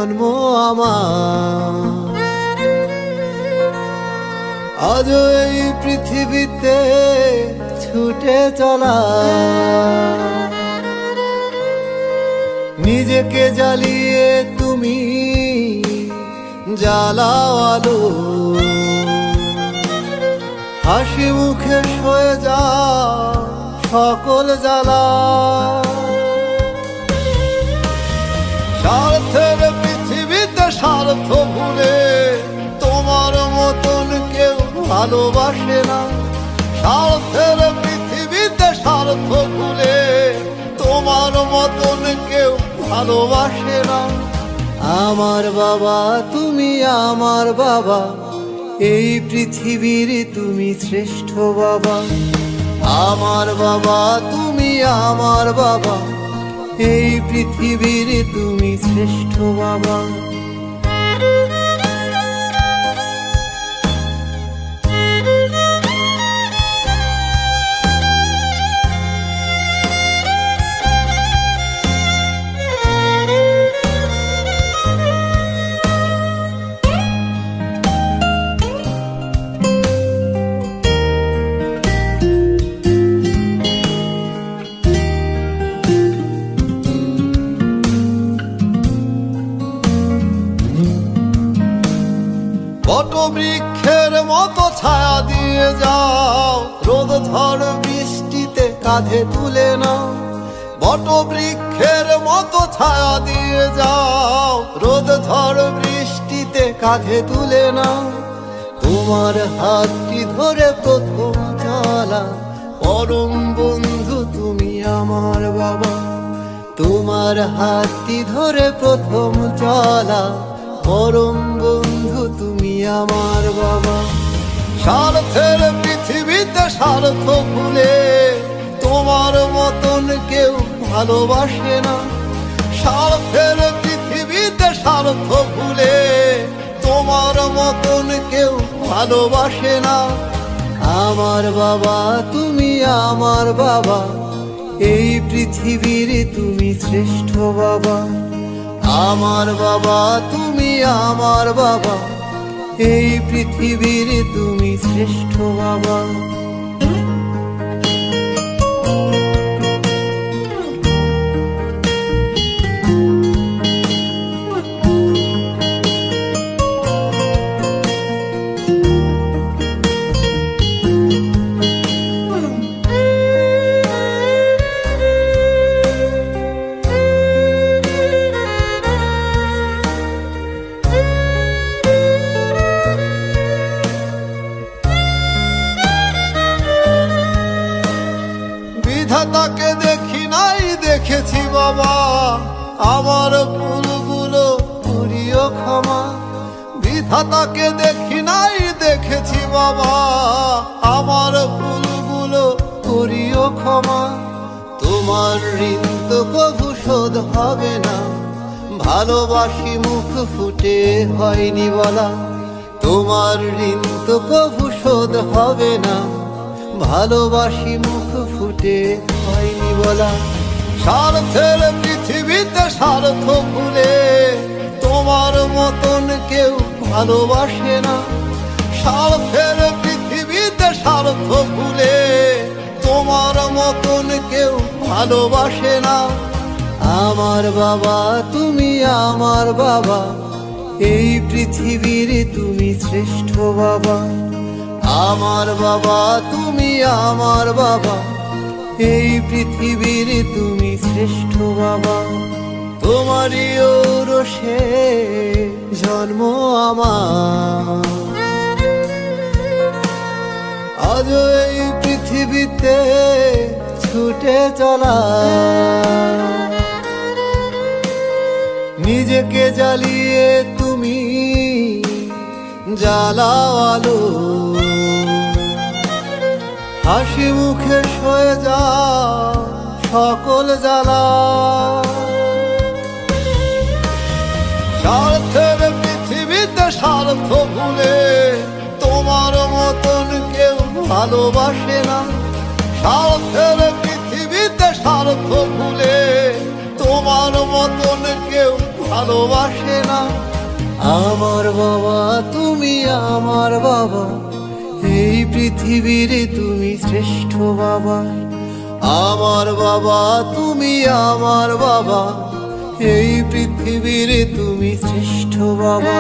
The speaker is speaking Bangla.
জন্ম আমার, আজ এই পৃথিবীতে ছুটে চলা, নিজেকে জ্বালিয়ে তুমি জ্বালাও আলো, হাসি মুখে সয়ে যাও সকল জ্বালা। স্বার্থের পৃথিবীতে স্বার্থ ভুলে তোমার মতন কেউ ভালোবাসে না, স্বার্থের পৃথিবীতে স্বার্থ ভুলে তোমার মতন কেউ ভালোবাসে না। আমার বাবা তুমি আমার বাবা, এই পৃথিবীর তুমি শ্রেষ্ঠ বাবা। আমার বাবা তুমি আমার বাবা, এই পৃথিবীর তুমি শ্রেষ্ঠ বাবা। বটবৃক্ষের মতো ছায়া দিয়ে যাও, রোদ ঝড় বৃষ্টিতে কাঁধে তুলে নাও। বটবৃক্ষের মতো ছায়া দিয়ে যাও, রোদ ঝড় বৃষ্টিতে কাঁধে তুলে নাও। তোমার হাতটি ধরে প্রথম চলা, পরম বন্ধু তুমি আমার বাবা। তোমার হাতটি ধরে প্রথম চলা, পরম বন্ধু তুমি আমার বাবা। স্বার্থের পৃথিবীতে স্বার্থ ভুলে তোমার মতন কেউ ভালোবাসে না, স্বার্থের পৃথিবীতে স্বার্থ ভুলে তোমার মতন কেউ ভালোবাসে না। আমার বাবা তুমি আমার বাবা, এই পৃথিবীর তুমি শ্রেষ্ঠ বাবা। আমার বাবা তুমি আমার বাবা, এই পৃথিবীর তুমি শ্রেষ্ঠ বাবা। বিধাতাকে দেখি নাই দেখেছি বাবা, আমার ভুলগুলো করিও ক্ষমা। বিধাতাকে দেখি নাই দেখেছি বাবা, আমার ভুলগুলো করিও ক্ষমা। তোমার ঋণ তো কভু শোধ হবে না, ভালোবাসি মুখ ফুটে হয়নি বলা। তোমার ঋণ তো কভু শোধ হবে না, ভালোবাসি মুখ ফুটে হয়নি বলা। স্বার্থের পৃথিবীতে স্বার্থ ভুলে তোমার মতন কেউ ভালোবাসে না, স্বার্থের পৃথিবীতে স্বার্থ ভুলে তোমার মতন কেউ ভালোবাসে না। আমার বাবা তুমি আমার বাবা, এই পৃথিবীর তুমি শ্রেষ্ঠ বাবা। আমার বাবা তুমি আমার বাবা, এই পৃথিবীর তুমি শ্রেষ্ঠ বাবা। তোমারই ঔরসে জন্ম আমার, আজ এই পৃথিবীতে ছুটে চলা, নিজেকে জ্বালিয়ে তুমি জ্বালাও আলো, হাসি মুখে সয়ে যাও সকল জ্বালা। স্বার্থের পৃথিবীতে স্বার্থ ভুলে তোমার মতন কেউ ভালোবাসে না, স্বার্থের পৃথিবীতে স্বার্থ ভুলে তোমার মতন কেউ ভালোবাসে না। আমার বাবা তুমি আমার বাবা, এই পৃথিবীর তুমি শ্রেষ্ঠ বাবা। আমার বাবা তুমি আমার বাবা, এই পৃথিবীর তুমি শ্রেষ্ঠ বাবা।